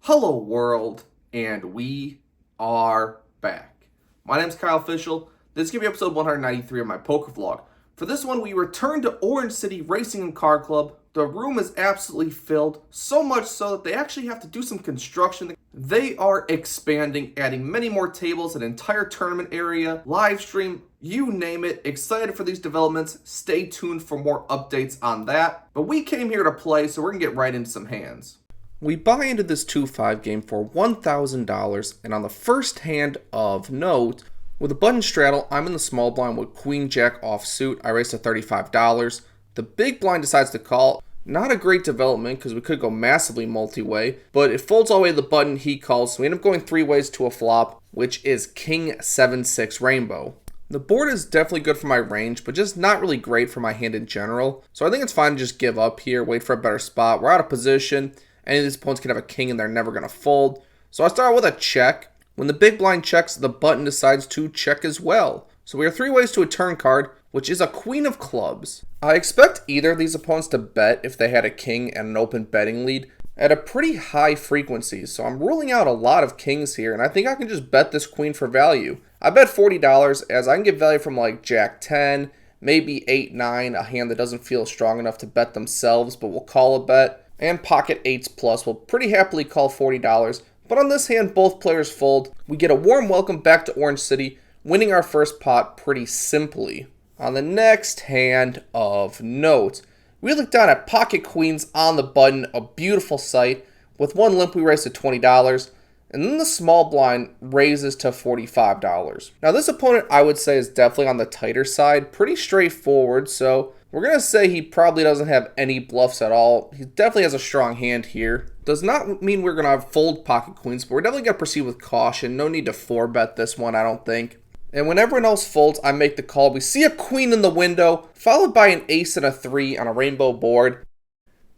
Hello, world, and we are back. My name's Kyle Fischl. This is going to be episode 193 of my poker vlog. For this one, we return to Orange City Racing and Car Club. The room is absolutely filled, so much so that they actually have to do some construction. They are expanding, adding many more tables, an entire tournament area, live stream, you name it. Excited for these developments. Stay tuned for more updates on that. But we came here to play, so we're going to get right into some hands. We buy into this 2-5 game for $1,000, and on the first hand of note, with a button straddle, I'm in the small blind with Queen Jack offsuit. I raise to $35. The big blind decides to call. Not a great development because we could go massively multi-way, but it folds all the way to the button, he calls, so we end up going 3 ways to a flop, which is King 7-6 Rainbow. The board is definitely good for my range, but just not really great for my hand in general, so I think it's fine to just give up here, wait for a better spot. We're out of position. Any of these opponents can have a king and they're never going to fold. So I start with a check. When the big blind checks, the button decides to check as well. So we are 3 ways to a turn card, which is a queen of clubs. I expect either of these opponents to bet if they had a king and an open betting lead at a pretty high frequency. So I'm ruling out a lot of kings here, and I think I can just bet this queen for value. I bet $40 as I can get value from like Jack 10, maybe 8-9, a hand that doesn't feel strong enough to bet themselves, but will call a bet. And pocket 8s plus will pretty happily call $40. But on this hand, both players fold. We get a warm welcome back to Orange City, winning our first pot pretty simply. On the next hand of note, we look down at pocket queens on the button, a beautiful sight. With one limp, we raise to $20. And then the small blind raises to $45. Now this opponent, I would say, is definitely on the tighter side. Pretty straightforward, so we're going to say he probably doesn't have any bluffs at all. He definitely has a strong hand here. Does not mean we're going to fold pocket queens, but we're definitely going to proceed with caution. No need to 4-bet this one, I don't think. And when everyone else folds, I make the call. We see a queen in the window, followed by an ace and a 3 on a rainbow board.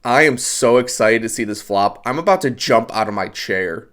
I am so excited to see this flop. I'm about to jump out of my chair.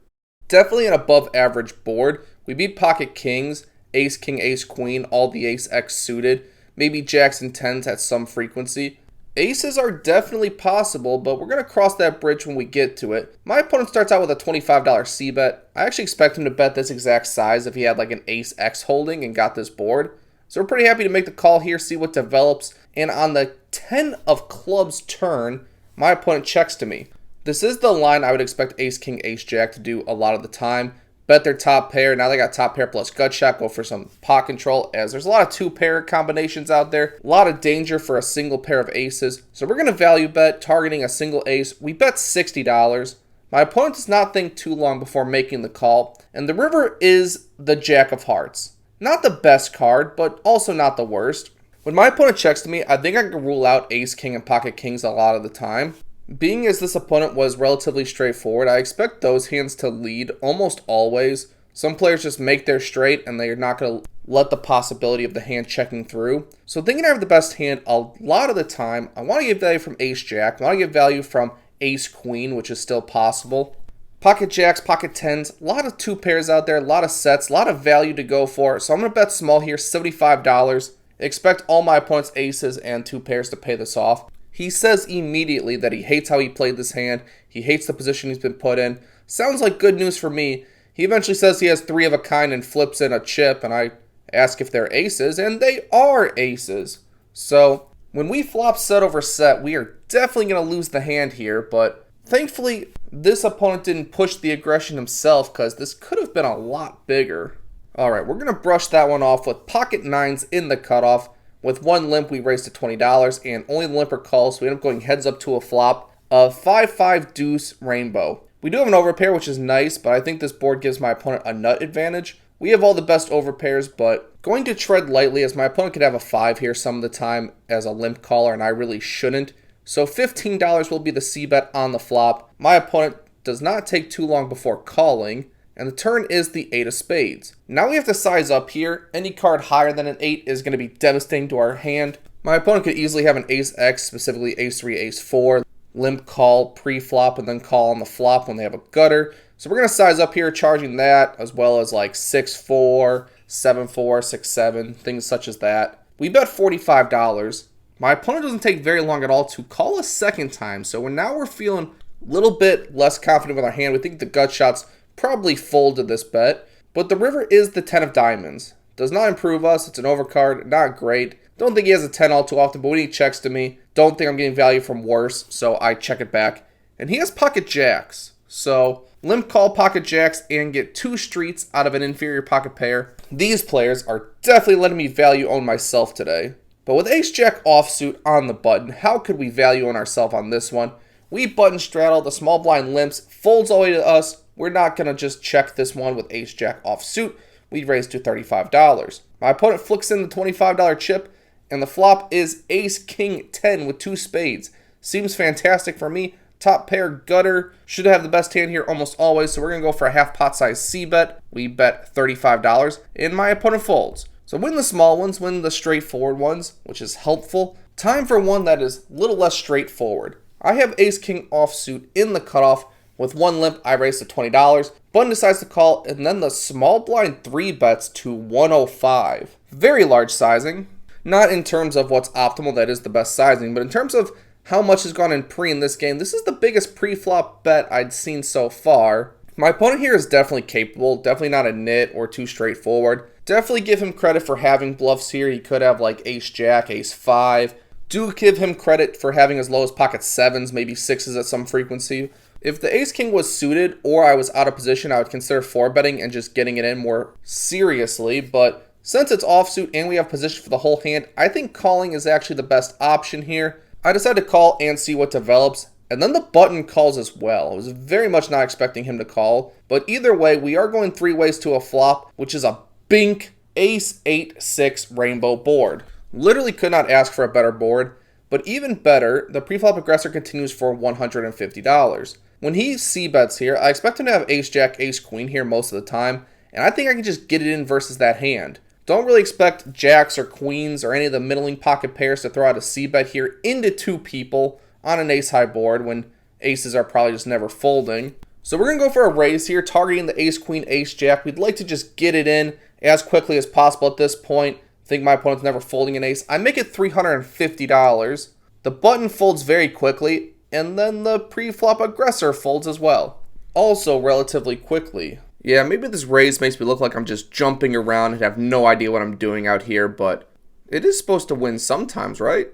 Definitely an above average board. We beat pocket kings, ace, king, ace, queen, all the ace X suited. Maybe jacks and 10s at some frequency. Aces are definitely possible, but we're going to cross that bridge when we get to it. My opponent starts out with a $25 C-bet. I actually expect him to bet this exact size if he had like an ace X holding and got this board. So we're pretty happy to make the call here, see what develops. And on the 10 of clubs turn, my opponent checks to me. This is the line I would expect ace, king, ace, jack to do a lot of the time. Bet their top pair. Now they got top pair plus gut shot. Go for some pot control, as there's a lot of 2-pair combinations out there. A lot of danger for a single pair of aces. So we're going to value bet, targeting a single ace. We bet $60. My opponent does not think too long before making the call. And the river is the jack of hearts. Not the best card, but also not the worst. When my opponent checks to me, I think I can rule out ace, king, and pocket kings a lot of the time. Being as this opponent was relatively straightforward, I expect those hands to lead almost always. Some players just make their straight and they're not going to let the possibility of the hand checking through. So thinking I have the best hand a lot of the time, I want to get value from ace jack. I want to get value from ace queen, which is still possible. Pocket jacks, pocket 10s, a lot of 2 pairs out there, a lot of sets, a lot of value to go for. So I'm going to bet small here, $75. Expect all my opponent's aces and 2 pairs to pay this off. He says immediately that he hates how he played this hand. He hates the position he's been put in. Sounds like good news for me. He eventually says he has 3 of a kind and flips in a chip, and I ask if they're aces, and they are aces. So when we flop set over set, we are definitely going to lose the hand here, but thankfully this opponent didn't push the aggression himself, because this could have been a lot bigger. Alright, we're going to brush that one off with pocket 9s in the cutoff. With one limp, we raise to $20, and only the limper calls, so we end up going heads up to a flop of 5-5 deuce rainbow. We do have an overpair, which is nice, but I think this board gives my opponent a nut advantage. We have all the best overpairs, but going to tread lightly, as my opponent could have a 5 here some of the time as a limp caller, and I really shouldn't. So $15 will be the C-bet on the flop. My opponent does not take too long before calling. And the turn is the 8 of spades. Now we have to size up here. Any card higher than an 8 is going to be devastating to our hand. My opponent could easily have an ace X, specifically ace 3, ace 4, limp call pre-flop, and then call on the flop when they have a gutter. So we're going to size up here, charging that, as well as like 6-4, 7-4, 6-7, things such as that. We bet $45. My opponent doesn't take very long at all to call a second time, so now we're feeling Little bit less confident with our hand. We think the gut shots probably folded this bet. But the river is the 10 of diamonds. Does not improve us. It's an overcard. Not great. Don't think he has a 10 all too often, but when he checks to me, don't think I'm getting value from worse, so I check it back. And he has pocket jacks. So limp call pocket jacks and get 2 streets out of an inferior pocket pair. These players are definitely letting me value own myself today. But with ace jack offsuit on the button, how could we value own ourselves on this one? We button straddle, the small blind limps, folds all the way to us. We're not going to just check this one with ace jack offsuit. We raise to $35. My opponent flicks in the $25 chip, and the flop is ace king 10 with 2 spades. Seems fantastic for me. Top pair gutter. Should have the best hand here almost always, so we're going to go for a half pot size C bet. We bet $35, and my opponent folds. So win the small ones, win the straightforward ones, which is helpful. Time for one that is a little less straightforward. I have ace king offsuit in the cutoff. With 1 limp, I raise to $20. Button decides to call, and then the small blind 3 bets to 105. Very large sizing. Not in terms of what's optimal, that is the best sizing, but in terms of how much has gone in pre in this game, this is the biggest pre-flop bet I'd seen so far. My opponent here is definitely capable, definitely not a nit or too straightforward. Definitely give him credit for having bluffs here. He could have like ace jack, ace 5. Do give him credit for having as low as pocket 7s, maybe 6s at some frequency. If the ace king was suited or I was out of position, I would consider 4-betting and just getting it in more seriously, but since it's offsuit and we have position for the whole hand, I think calling is actually the best option here. I decided to call and see what develops, and then the button calls as well. I was very much not expecting him to call, but either way, we are going 3 ways to a flop, which is a Bink ace 8-6 rainbow board. Literally could not ask for a better board, but even better, the preflop aggressor continues for $150. When he c-bets here, I expect him to have ace jack, ace queen here most of the time, and I think I can just get it in versus that hand. Don't really expect jacks or queens or any of the middling pocket pairs to throw out a c-bet here into 2 people on an ace high board when aces are probably just never folding. So we're going to go for a raise here, targeting the ace queen, ace jack. We'd like to just get it in as quickly as possible at this point. I think my opponent's never folding an ace. I make it $350. The button folds very quickly, and then the pre-flop aggressor folds as well. Also relatively quickly. Yeah, maybe this raise makes me look like I'm just jumping around and have no idea what I'm doing out here, but it is supposed to win sometimes, right?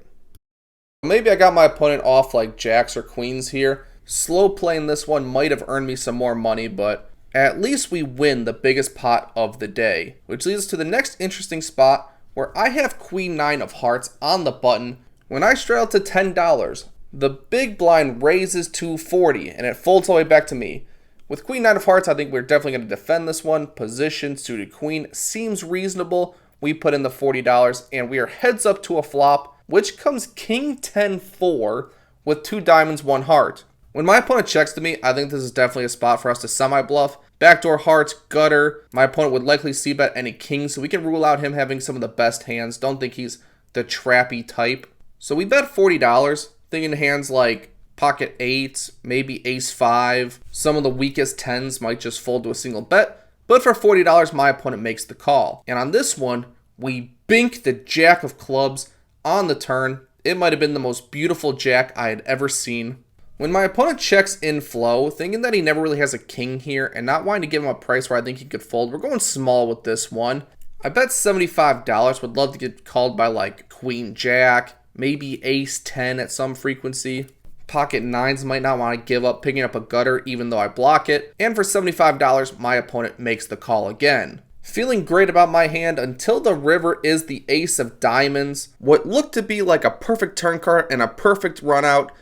Maybe I got my opponent off like jacks or queens here. Slow playing this one might have earned me some more money, but at least we win the biggest pot of the day. Which leads us to the next interesting spot where I have queen 9 of hearts on the button. When I straddle to $10, the big blind raises to $40 and it folds all the way back to me. With queen 9 of hearts, I think we're definitely going to defend this one. Position, suited queen seems reasonable. We put in the $40 and we are heads up to a flop, which comes king 10-4 with 2 diamonds, 1 heart. When my opponent checks to me, I think this is definitely a spot for us to semi-bluff. Backdoor hearts, gutter. My opponent would likely c-bet any kings, so we can rule out him having some of the best hands. Don't think he's the trappy type. So we bet $40, thinking hands like pocket 8s, maybe ace 5. Some of the weakest 10s might just fold to a single bet. But for $40, my opponent makes the call. And on this one, we bink the jack of clubs on the turn. It might have been the most beautiful jack I had ever seen. When my opponent checks in flow, thinking that he never really has a king here and not wanting to give him a price where I think he could fold, we're going small with this one. I bet $75, would love to get called by like queen jack, maybe ace 10 at some frequency. Pocket 9s might not want to give up picking up a gutter even though I block it. And for $75, my opponent makes the call again. Feeling great about my hand until the river is the ace of diamonds. What looked to be like a perfect turn card and a perfect run out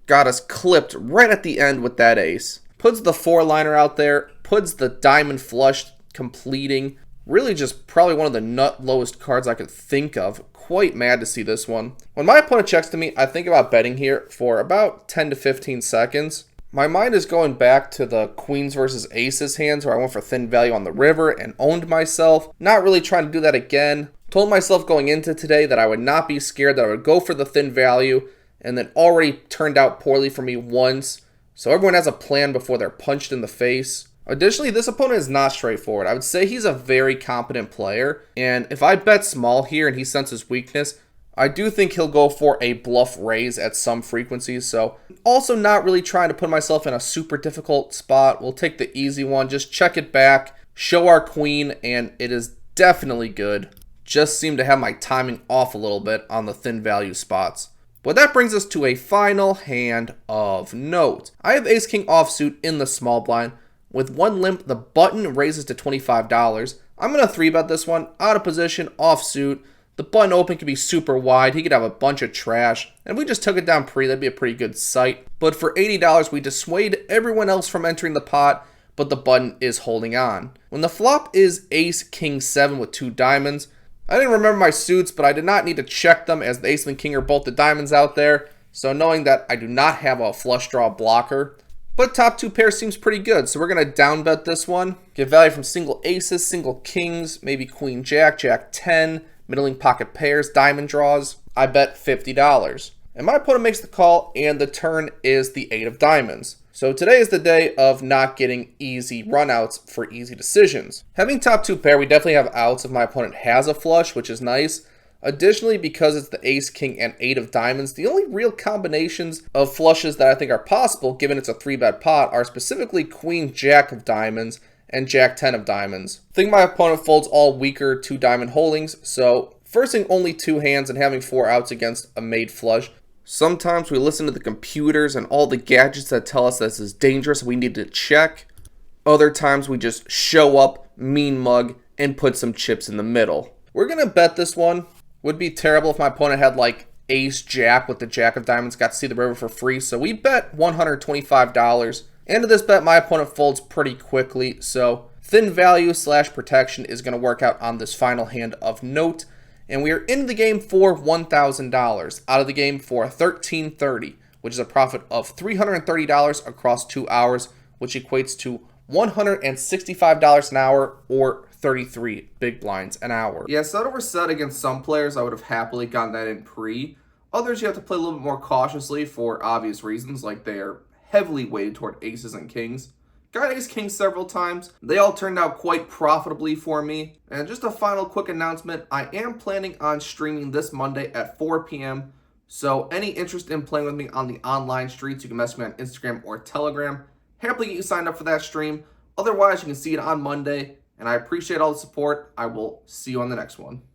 got us clipped right at the end with that ace. Puts the 4-liner out there, puts the diamond flush completing. Really just probably one of the nut lowest cards I could think of. Quite mad to see this one. When my opponent checks to me, I think about betting here for about 10 to 15 seconds. My mind is going back to the queens versus aces hands where I went for thin value on the river and owned myself. Not really trying to do that again. Told myself going into today that I would not be scared, that I would go for the thin value, and then already turned out poorly for me once. So everyone has a plan before they're punched in the face. Additionally, this opponent is not straightforward. I would say he's a very competent player, and if I bet small here and he senses weakness, I do think he'll go for a bluff raise at some frequencies, so also not really trying to put myself in a super difficult spot. We'll take the easy one, just check it back, show our queen, and it is definitely good. Just seem to have my timing off a little bit on the thin value spots. But that brings us to a final hand of note. I have ace-king offsuit in the small blind. With one limp, the button raises to $25. I'm going to 3-bet this one, out of position, offsuit. The button open could be super wide. He could have a bunch of trash. And if we just took it down pre, that'd be a pretty good sight. But for $80, we dissuade everyone else from entering the pot, but the button is holding on. When the flop is ace, king, 7 with 2 diamonds, I didn't remember my suits, but I did not need to check them as the ace and king are both the diamonds out there. So knowing that I do not have a flush draw blocker, but top 2 pairs seems pretty good. So we're going to down bet this one. Get value from single aces, single kings, maybe queen jack, jack 10, middling pocket pairs, diamond draws. I bet $50. And my opponent makes the call, and the turn is the 8 of diamonds. So today is the day of not getting easy runouts for easy decisions. Having top 2 pair, we definitely have outs if my opponent has a flush, which is nice. Additionally, because it's the ace, king, and 8 of diamonds, the only real combinations of flushes that I think are possible, given it's a 3-bet pot, are specifically queen jack of diamonds and jack 10 of diamonds. I think my opponent folds all weaker 2 diamond holdings, so forcing only 2 hands and having 4 outs against a made flush. Sometimes we listen to the computers and all the gadgets that tell us this is dangerous, we need to check. Other times we just show up, mean mug, and put some chips in the middle. We're going to bet this one. Would be terrible if my opponent had like ace jack with the jack of diamonds, got to see the river for free. So we bet $125. And to this bet, my opponent folds pretty quickly. So thin value / protection is going to work out on this final hand of note. And we are in the game for $1,000, out of the game for $1,330, which is a profit of $330 across 2 hours, which equates to $165 an hour or 33 big blinds an hour. Yeah, set over set against some players, I would have happily gotten that in pre. Others, you have to play a little bit more cautiously for obvious reasons, like they are heavily weighted toward aces and kings. Got ace king several times. They all turned out quite profitably for me. And just a final quick announcement, I am planning on streaming this Monday at 4 p.m. So any interest in playing with me on the online streets, you can message me on Instagram or Telegram. Happily get you signed up for that stream. Otherwise, you can see it on Monday. And I appreciate all the support. I will see you on the next one.